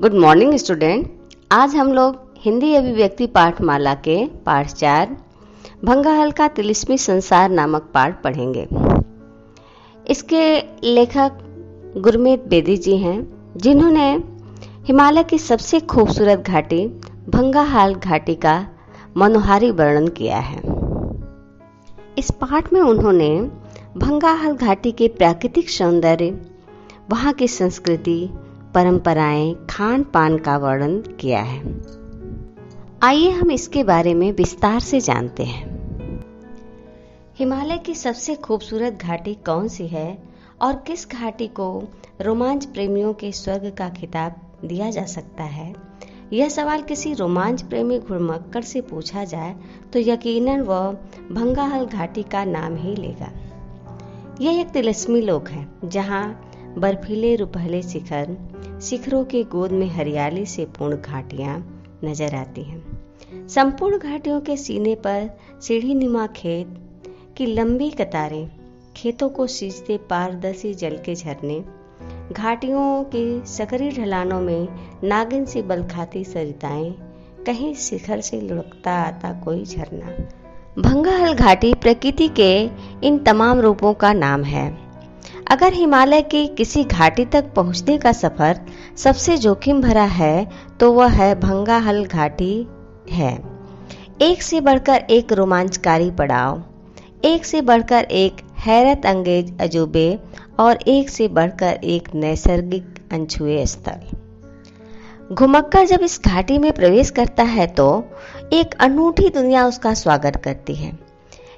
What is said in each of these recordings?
Good morning student. आज हम लोग हिंदी अभिव्यक्ति पाठमाला के पाठ 4 भंगा हल का तिलिस्मी संसार नामक पाठ पढ़ेंगे। इसके लेखक गुरमीत बेदी जी हैं, जिन्होंने हिमालय की सबसे खूबसूरत घाटी भंगा हाल घाटी का मनोहारी वर्णन किया है। इस पाठ में उन्होंने भंगा हाल घाटी के प्राकृतिक सौंदर्य, वहाँ की संस्कृति, परंपराएं, खान पान का वर्णन किया है। आइए हम इसके बारे में विस्तार से जानते हैं। हिमालय की सबसे खूबसूरत घाटी कौन सी है और किस घाटी को रोमांच प्रेमियों के स्वर्ग का खिताब दिया जा सकता है? यह सवाल किसी रोमांच प्रेमी घुड़मक्कड़ से पूछा जाए तो यकीनन वह भंगा हल घाटी का नाम ही लेगा। यह एक तिलिस्मी लोक है, जहाँ बर्फीले रुपहले शिखरों के गोद में हरियाली से पूर्ण घाटियां नजर आती हैं। संपूर्ण घाटियों के सीने पर सीढ़ीनुमा खेत की लंबी कतारें, खेतों को सींचते पारदर्शी जल के झरने, घाटियों की सकरी ढलानों में नागिन सी बलखाती सरिताएं, कहीं शिखर से लुढ़कता आता कोई झरना। भंगा हल घाटी प्रकृति के इन तमाम रूपों का नाम है। अगर हिमालय की किसी घाटी तक पहुंचने का सफर सबसे जोखिम भरा है तो वह है भंगा हल घाटी है। एक से बढ़कर एक रोमांचकारी पड़ाव, एक से बढ़कर एक हैरत अंगेज अजूबे और एक से बढ़कर एक नैसर्गिक अनछुए स्थल। घुमक्कड़ जब इस घाटी में प्रवेश करता है तो एक अनूठी दुनिया उसका स्वागत करती है।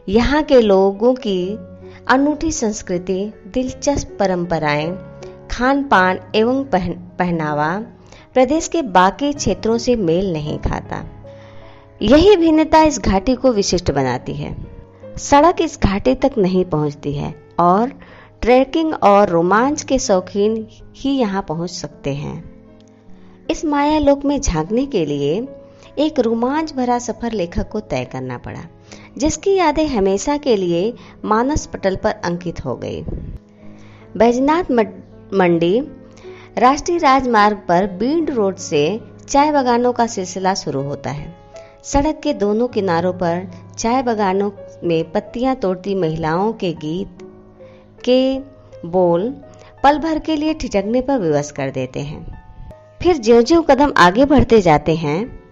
यहाँ के लोगों की अनूठी संस्कृति, दिलचस्प परंपराएं, खान पान एवं पहनावा प्रदेश के बाकी क्षेत्रों से मेल नहीं खाता। यही भिन्नता इस घाटी को विशिष्ट बनाती है। सड़क इस घाटी तक नहीं पहुंचती है और ट्रैकिंग और रोमांच के शौकीन ही यहां पहुंच सकते हैं। इस माया लोक में झांकने के लिए एक रोमांच भरा सफर लेखक को तय करना पड़ा, जिसकी यादें हमेशा के लिए मानस पटल पर अंकित हो गई। बैजनाथ मंडी राष्ट्रीय राजमार्ग पर बींड रोड से चाय बागानों का सिलसिला शुरू होता है। सड़क के दोनों किनारों पर चाय बागानों में पत्तियां तोड़ती महिलाओं के गीत के बोल पल भर के लिए ठिठकने पर विवश कर देते हैं। फिर ज्यों-ज्यों कदम आगे बढ़ते जाते हैं,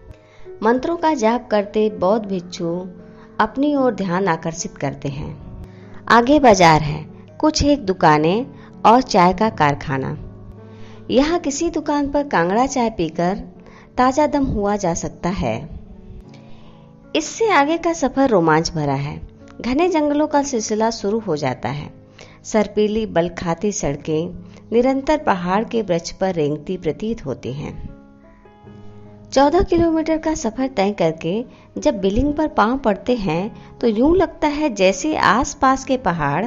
मंत्रों का जाप करते बौद्ध भिक्षु अपनी ओर ध्यान आकर्षित करते हैं। आगे बाजार है, कुछ एक दुकानें और चाय का कारखाना। यहाँ किसी दुकान पर कांगड़ा चाय पीकर ताजा दम हुआ जा सकता है। इससे आगे का सफर रोमांच भरा है। घने जंगलों का सिलसिला शुरू हो जाता है। सर्पीली बलखाती सड़कें निरंतर पहाड़ के वृक्ष पर रेंगती प्रतीत होती हैं। 14 किलोमीटर का सफर तय करके जब बिलिंग पर पांव पड़ते हैं तो यूं लगता है जैसे आसपास के पहाड़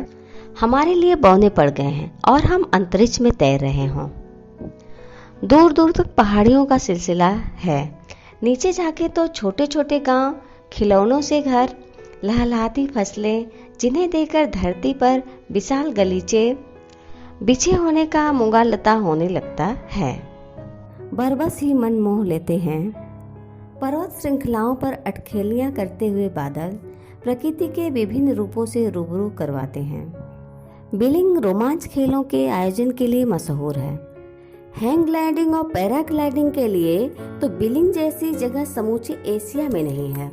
हमारे लिए बौने पड़ गए हैं और हम अंतरिक्ष में तैर रहे हों। दूर दूर तक पहाड़ियों का सिलसिला है। नीचे जाके तो छोटे छोटे गांव, खिलौनों से घर, लहलहाती फसलें, जिन्हें देखकर धरती पर विशाल गलीचे बिछे होने का मुगालता होने लगता है। बरबस ही मन मोह लेते हैं। पर्वत श्रृंखलाओं पर अटखेलियां करते हुए बादल प्रकृति के विभिन्न रूपों से रूबरू करवाते हैं। बिलिंग रोमांच खेलों के आयोजन के लिए मशहूर है। हैंग ग्लाइडिंग और पैराग्लाइडिंग के लिए तो बिलिंग जैसी जगह समूचे एशिया में नहीं है।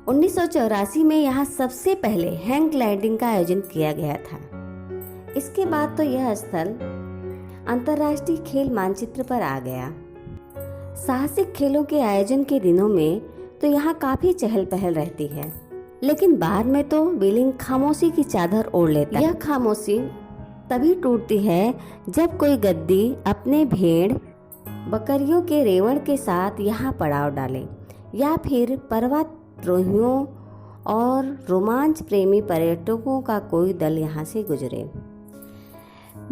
1984 में यहाँ सबसे पहले हैंग ग्लाइडिंग का आयोजन किया गया था। इसके बाद तो यह स्थल अंतर्राष्ट्रीय खेल मानचित्र पर आ गया। साहसिक खेलों के आयोजन के दिनों में तो यहाँ काफी चहल पहल रहती है, लेकिन बाद में तो बिलिंग खामोशी की चादर ओढ़ लेता है। यह खामोशी तभी टूटती है जब कोई गद्दी अपने भेड़ बकरियों के रेवण के साथ यहाँ पड़ाव डाले, या फिर पर्वतारोहियों और रोमांच प्रेमी पर्यटकों का कोई दल यहाँ से गुजरे।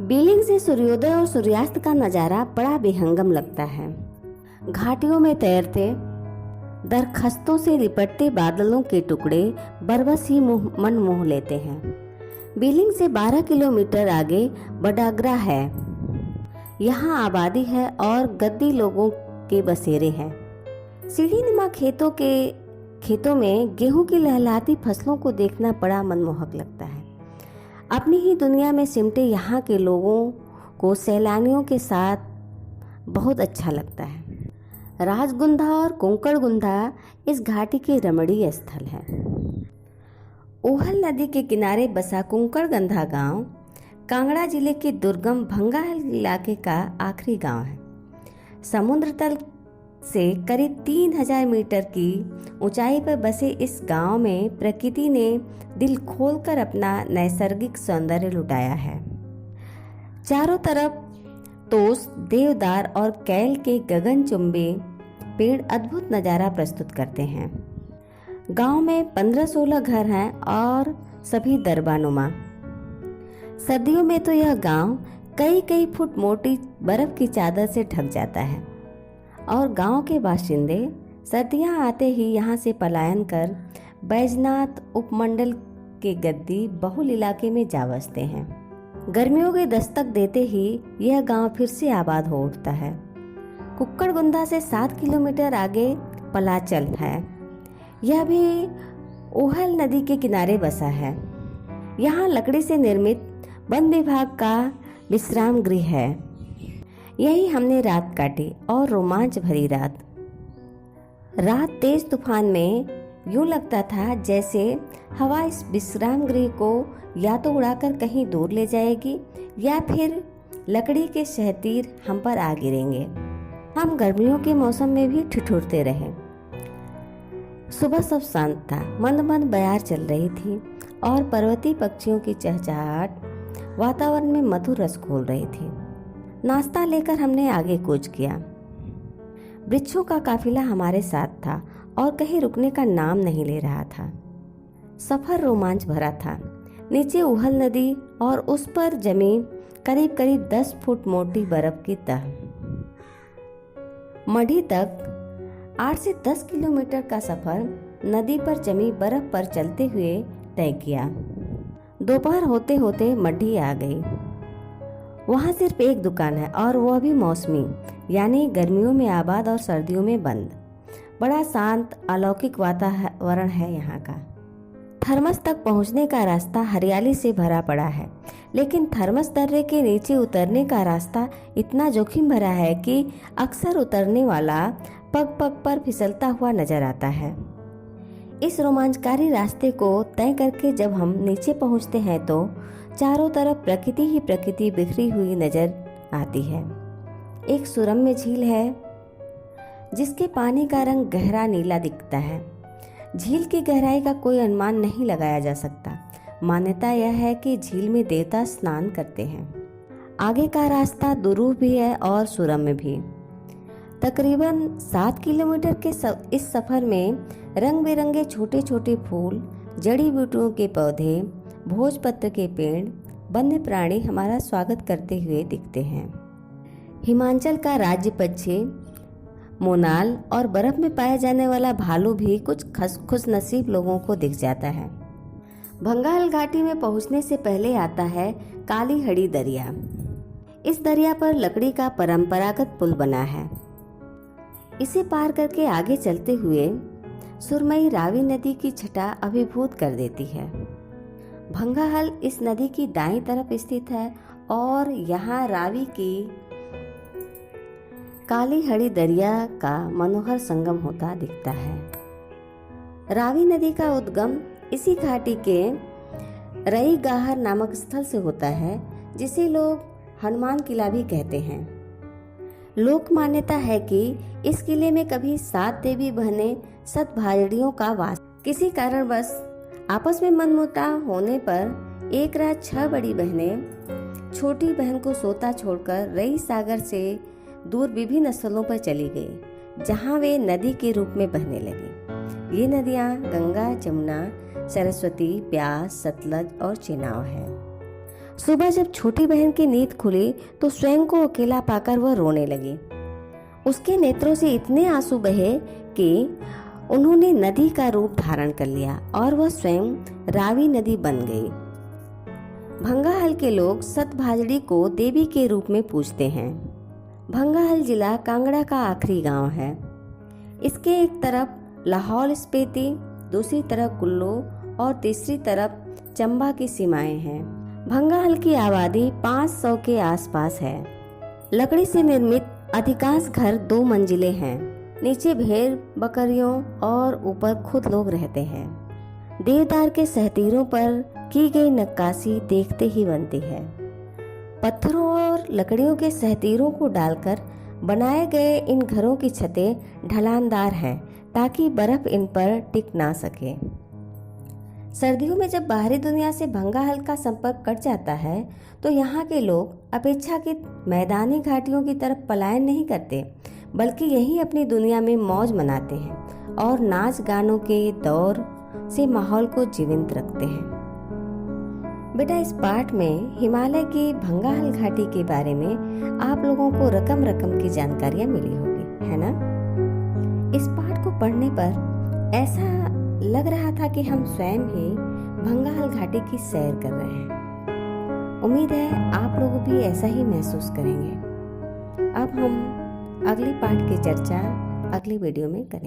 बिलिंग से सूर्योदय और सूर्यास्त का नजारा बड़ा बेहंगम लगता है। घाटियों में तैरते दरख्तों से लिपटते बादलों के टुकड़े बरबस ही मन मोह लेते हैं। बिलिंग से 12 किलोमीटर आगे बडागरा है। यहाँ आबादी है और गद्दी लोगों के बसेरे हैं। सीढ़ीनुमा खेतों में गेहूं की लहलहाती फसलों को देखना बड़ा मनमोहक लगता है। अपनी ही दुनिया में सिमटे यहाँ के लोगों को सैलानियों के साथ बहुत अच्छा लगता है। राजगुंधा और कुंकड़गुंधा इस घाटी के रमणीय स्थल है। ओहल नदी के किनारे बसा कुंकड़गंधा गांव कांगड़ा जिले के दुर्गम भंगाल इलाके का आखिरी गांव है। समुद्र तल से करीब 3000 मीटर की ऊंचाई पर बसे इस गांव में प्रकृति ने दिल खोलकर अपना नैसर्गिक सौंदर्य लुटाया है। चारों तरफ तोस, देवदार और कैल के गगनचुंबी पेड़ अद्भुत नज़ारा प्रस्तुत करते हैं। गांव में 15-16 घर हैं और सभी दरबानुमा। सर्दियों में तो यह गांव कई फुट मोटी बर्फ की चादर से ढक जाता है और गांव के बाशिंदे सर्दियां आते ही यहां से पलायन कर बैजनाथ उपमंडल के गद्दी बहुल इलाके में जा बसते हैं। गर्मियों के दस्तक देते ही यह गांव फिर से आबाद हो उठता है। कुक्कड़गुंधा से 7 किलोमीटर आगे पलाचल है। यह भी ओहल नदी के किनारे बसा है। यहाँ लकड़ी से निर्मित वन विभाग का विश्राम गृह है। यही हमने रात काटी और रोमांच भरी रात तेज तूफान में यूं लगता था जैसे हवा इस विश्राम गृह को या तो उड़ाकर कहीं दूर ले जाएगी या फिर लकड़ी के शहतीर हम पर आ गिरेंगे। हम गर्मियों के मौसम में भी ठिठुरते रहे। सुबह सब शांत था, मंद मंद बयार चल रही थी और पर्वतीय पक्षियों की चहचहाट वातावरण में मधुर रस घोल रही थी। नाश्ता लेकर हमने आगे कूच किया। वृक्षों का काफिला हमारे साथ था और कहीं रुकने का नाम नहीं ले रहा था। सफर रोमांच भरा था। नीचे उहल नदी और उस पर जमी करीब 10 फुट मोटी बर्फ की तह। मढ़ी तक 8 से 10 किलोमीटर का सफर नदी पर जमी बर्फ पर चलते हुए तय किया। दोपहर होते होते मढ़ी आ गई। वहाँ सिर्फ एक दुकान है और वह भी मौसमी, यानी गर्मियों में आबाद और सर्दियों में बंद। बड़ा शांत अलौकिक वातावरण है यहाँ का। थर्मस तक पहुँचने का रास्ता हरियाली से भरा पड़ा है, लेकिन थर्मस दर्रे के नीचे उतरने का रास्ता इतना जोखिम भरा है कि अक्सर उतरने वाला पग पग पर फिसलता हुआ नजर आता है। इस रोमांचकारी रास्ते को तय करके जब हम नीचे पहुँचते हैं तो चारों तरफ प्रकृति ही प्रकृति बिखरी हुई नजर आती है। एक सुरम्य झील है जिसके पानी का रंग गहरा नीला दिखता है। झील की गहराई का कोई अनुमान नहीं लगाया जा सकता। मान्यता यह है कि झील में देवता स्नान करते हैं। आगे का रास्ता दुरूह भी है और सुरम्य भी। तकरीबन 7 किलोमीटर के इस सफर में रंग बिरंगे छोटे छोटे फूल, जड़ी बूटियों के पौधे, भोजपत्र के पेड़, वन्य प्राणी हमारा स्वागत करते हुए दिखते हैं। हिमाचल का राज्य पक्षी मोनाल और बर्फ में पाया जाने वाला भालू भी कुछ खुश नसीब लोगों को दिख जाता है। भंगाल घाटी में पहुंचने से पहले आता है काली हड़ी दरिया। इस दरिया पर लकड़ी का परंपरागत पुल बना है। इसे पार करके आगे चलते हुए सुरमई रावी नदी की छटा अभिभूत कर देती है। भंगाहल इस नदी की दाईं तरफ स्थित है और यहाँ रावी की काली हड़ी दरिया का मनोहर संगम होता दिखता है। रावी नदी का उद्गम इसी घाटी के रई गाहर नामक स्थल से होता है, जिसे लोग हनुमान किला भी कहते हैं। लोक मान्यता है कि इस किले में कभी 7 देवी बहनें सतभाजड़ियों का वास। किसी कारणवश आपस में मनमुटाव होने पर एक रात 6 बड़ी बहनें छोटी बहन को सोता छोड़कर रई सागर से दूर विभिन्न स्थलों पर चली गई, जहां वे नदी के रूप में बहने लगी। ये नदियां गंगा, जमुना, सरस्वती, ब्यास, सतलज और चेनाब है। सुबह जब छोटी बहन की नींद खुली तो स्वयं को अकेला पाकर वह रोने लगी। उसके नेत्रों से इतने आंसू बहे कि उन्होंने नदी का रूप धारण कर लिया और वह स्वयं रावी नदी बन गई। भंगाहल के लोग सतभाजड़ी को देवी के रूप में पूजते हैं। भंगाहल जिला कांगड़ा का आखिरी गांव है। इसके एक तरफ लाहौल स्पीति, दूसरी तरफ कुल्लू और तीसरी तरफ चंबा की सीमाएं हैं। भंगाहल की आबादी 500 के आसपास है। लकड़ी से निर्मित अधिकांश घर 2 मंजिले हैं। नीचे भेड़ बकरियों और ऊपर खुद लोग रहते हैं। देवदार के सहतीरों पर की गई नक्काशी देखते ही बनती है। पत्थरों और लकड़ियों के सहतीरों को डालकर बनाए गए इन घरों की छतें ढलानदार हैं ताकि बर्फ इन पर टिक ना सके। सर्दियों में जब बाहरी दुनिया से भंगाहल का संपर्क कट जाता है तो यहाँ के लोग अपेक्षाकृत मैदानी घाटियों की तरफ पलायन नहीं करते, बल्कि यहीं अपनी दुनिया में मौज मनाते हैं और नाच गानों के दौर से माहौल को जीवंत रखते हैं। बेटा, इस पाठ में हिमालय की भंगाहल घाटी के बारे में आप लोगों को रकम रकम की जानकारियां मिली होगी, है ना? इस पाठ को पढ़ने पर ऐसा लग रहा था कि हम स्वयं ही भंगाहल घाटी की सैर कर रहे हैं। उम्मीद है आप लोग भी ऐसा ही महसूस करेंगे। अब हम अगली पाठ की चर्चा अगली वीडियो में करेंगे।